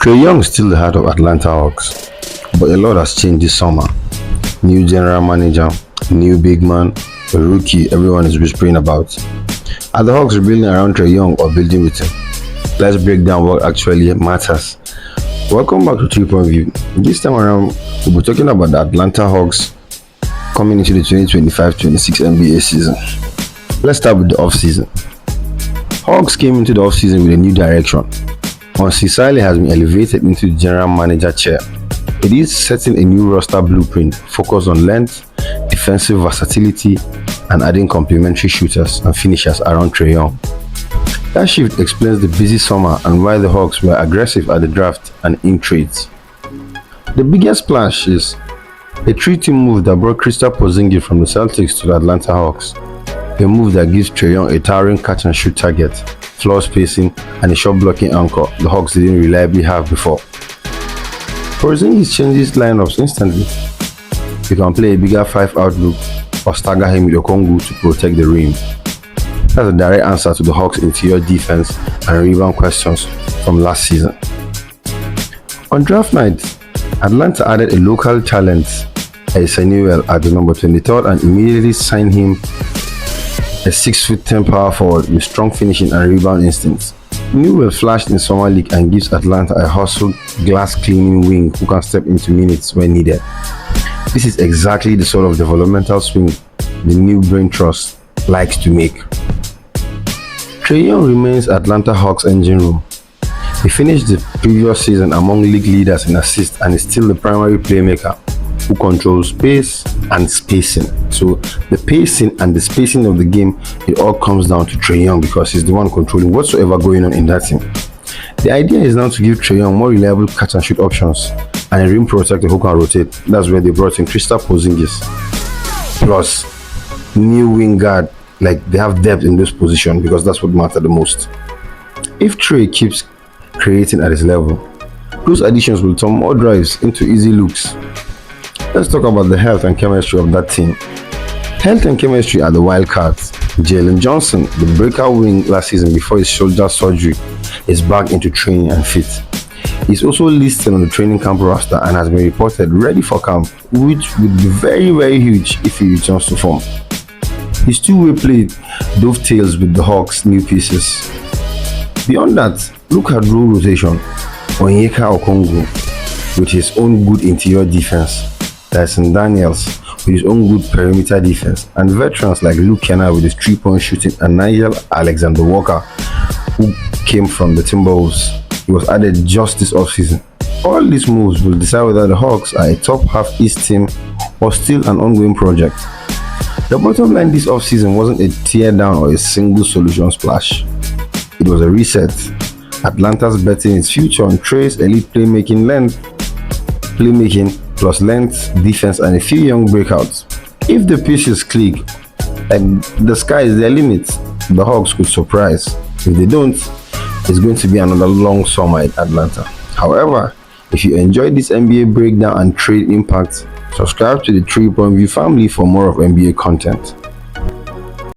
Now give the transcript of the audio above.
Trae Young is still the heart of Atlanta Hawks, but a lot has changed this summer. New general manager, new big man, a rookie everyone is whispering about. Are the Hawks rebuilding around Trae Young or building with him? Let's break down what actually matters. Welcome back to 3 Point View. This time around, we'll be talking about the Atlanta Hawks coming into the 2025-26 NBA season. Let's start with the offseason. Hawks came into the offseason with a new direction. Onsisali has been elevated into the general manager chair. It is setting a new roster blueprint focused on length, defensive versatility, and adding complementary shooters and finishers around Trae Young. That shift explains the busy summer and why the Hawks were aggressive at the draft and in trades. The biggest splash is a 3-team move that brought Kristaps Porzingis from the Celtics to the Atlanta Hawks. A move that gives Trae Young a towering catch-and-shoot target, floor spacing, and a shot-blocking anchor the Hawks didn't reliably have before. Porzingis changes lineups instantly. You can play a bigger 5-out look or stagger him with Okongwu to protect the rim. That's a direct answer to the Hawks' interior defense and rebound questions from last season. On draft night, Atlanta added a local talent, Samuel, at the number 23rd and immediately signed him, a 6'10" power forward with strong finishing and rebound instincts. Newell flashed in summer league and gives Atlanta a hustle, glass-cleaning wing who can step into minutes when needed. This is exactly the sort of developmental swing the new brain trust likes to make. Trae Young remains Atlanta Hawks' engine room. He finished the previous season among league leaders in assists and is still the primary playmaker who controls pace and spacing. So the pacing and the spacing of the game, it all comes down to Trae Young because he's the one controlling whatsoever going on in that team. The idea is now to give Trae Young more reliable catch and shoot options and a rim protector who can rotate. That's where they brought in Kristaps Porzingis. Plus, new wing guard, like they have depth in this position because that's what matters the most. If Trae keeps creating at his level, those additions will turn more drives into easy looks. Let's talk about the health and chemistry of that team. Health and chemistry are the wild cards. Jalen Johnson, the breakout wing last season before his shoulder surgery, is back into training and fit. He's also listed on the training camp roster and has been reported ready for camp, which would be very huge if he returns to form. His two-way play dovetails with the Hawks' new pieces. Beyond that, look at role rotation. Onyeka Okongwu with his own good interior defense, Dyson Daniels with his own good perimeter defense, and veterans like Luke Kennard with his 3-point shooting and Nigel Alexander-Walker, who came from the Timberwolves. He was added just this offseason. All these moves will decide whether the Hawks are a top half East team or still an ongoing project. The bottom line this offseason wasn't a tear down or a single solution splash. It was a reset. Atlanta's betting its future on Trae's elite playmaking plus length, defense, and a few young breakouts. If the pieces click, and the sky is their limit, the Hawks could surprise. If they don't, it's going to be another long summer in Atlanta. However, if you enjoyed this NBA breakdown and trade impact, subscribe to the 3 Point View family for more of NBA content.